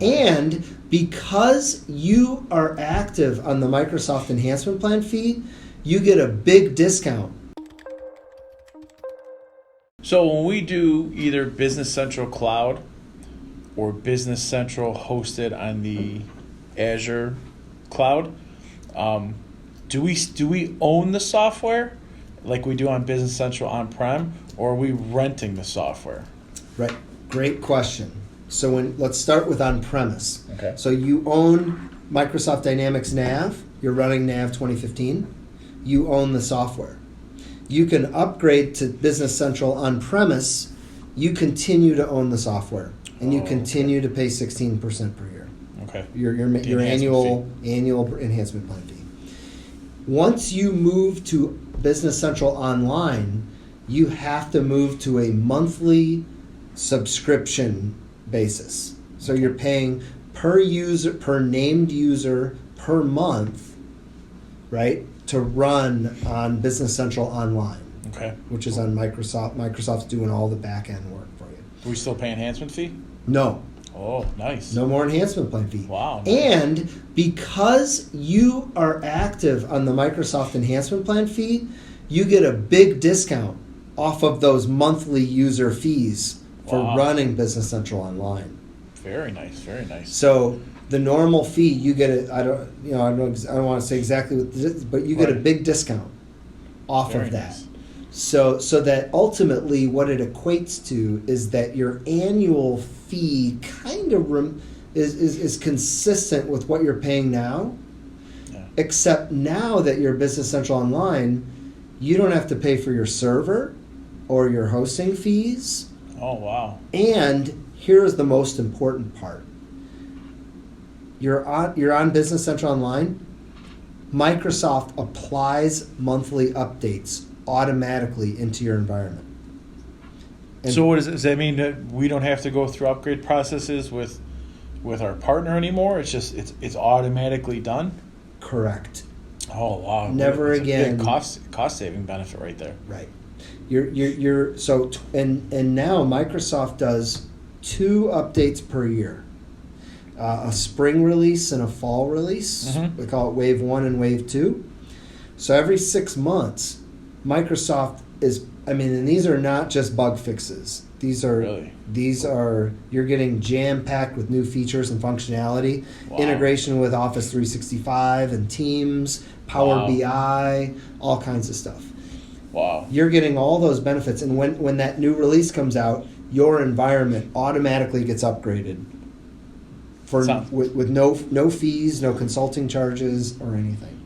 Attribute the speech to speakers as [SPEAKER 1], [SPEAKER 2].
[SPEAKER 1] And because you are active on the Microsoft Enhancement Plan fee, you get a big discount.
[SPEAKER 2] So when we do either Business Central Cloud or Business Central hosted on the Azure cloud, do we own the software like we do on Business Central on-prem, or are we renting the software?
[SPEAKER 1] Right. Great question. So let's start with on-premise.
[SPEAKER 2] Okay.
[SPEAKER 1] So you own Microsoft Dynamics Nav. You're running Nav 2015. You own the software. You can upgrade to Business Central on-premise. You continue to own the software, and you continue to pay 16% per year.
[SPEAKER 2] Okay.
[SPEAKER 1] Your annual enhancement plan fee. Once you move to Business Central Online, you have to move to a monthly subscription basis. So you're paying per user, per named user, per month, right, to run on Business Central Online.
[SPEAKER 2] Okay.
[SPEAKER 1] Which is on Microsoft. Microsoft's doing all the back end work for you.
[SPEAKER 2] Do we still pay enhancement fee?
[SPEAKER 1] No.
[SPEAKER 2] Oh, nice.
[SPEAKER 1] No more enhancement plan fee.
[SPEAKER 2] Wow. Nice.
[SPEAKER 1] And because you are active on the Microsoft Enhancement Plan fee, you get a big discount off of those monthly user fees for running Business Central Online.
[SPEAKER 2] Very nice. Very nice.
[SPEAKER 1] So the normal fee, you get it. I don't want to say exactly what this is, but you get a big discount off of that.
[SPEAKER 2] Nice.
[SPEAKER 1] So that ultimately what it equates to is that your annual fee kind of is consistent with what you're paying now, except now that you're Business Central Online, you don't have to pay for your server or your hosting fees.
[SPEAKER 2] Oh, wow.
[SPEAKER 1] And here's the most important part. You're on Business Central Online. Microsoft applies monthly updates automatically into your environment. And
[SPEAKER 2] so what does that mean, that we don't have to go through upgrade processes with our partner anymore? It's just it's automatically done?
[SPEAKER 1] Correct.
[SPEAKER 2] Oh, wow.
[SPEAKER 1] Never
[SPEAKER 2] It's
[SPEAKER 1] again.
[SPEAKER 2] A big cost saving benefit right there.
[SPEAKER 1] Right. You're so and now Microsoft does 2 updates per year. A spring release and a fall release.
[SPEAKER 2] Mm-hmm.
[SPEAKER 1] We call it Wave 1 and Wave 2. So every 6 months, Microsoft and these are not just bug fixes. These are you're getting jam-packed with new features and functionality, integration with Office 365 and Teams, Power BI, all kinds of stuff.
[SPEAKER 2] Wow.
[SPEAKER 1] You're getting all those benefits, and when that new release comes out, your environment automatically gets upgraded with no fees, no consulting charges or anything.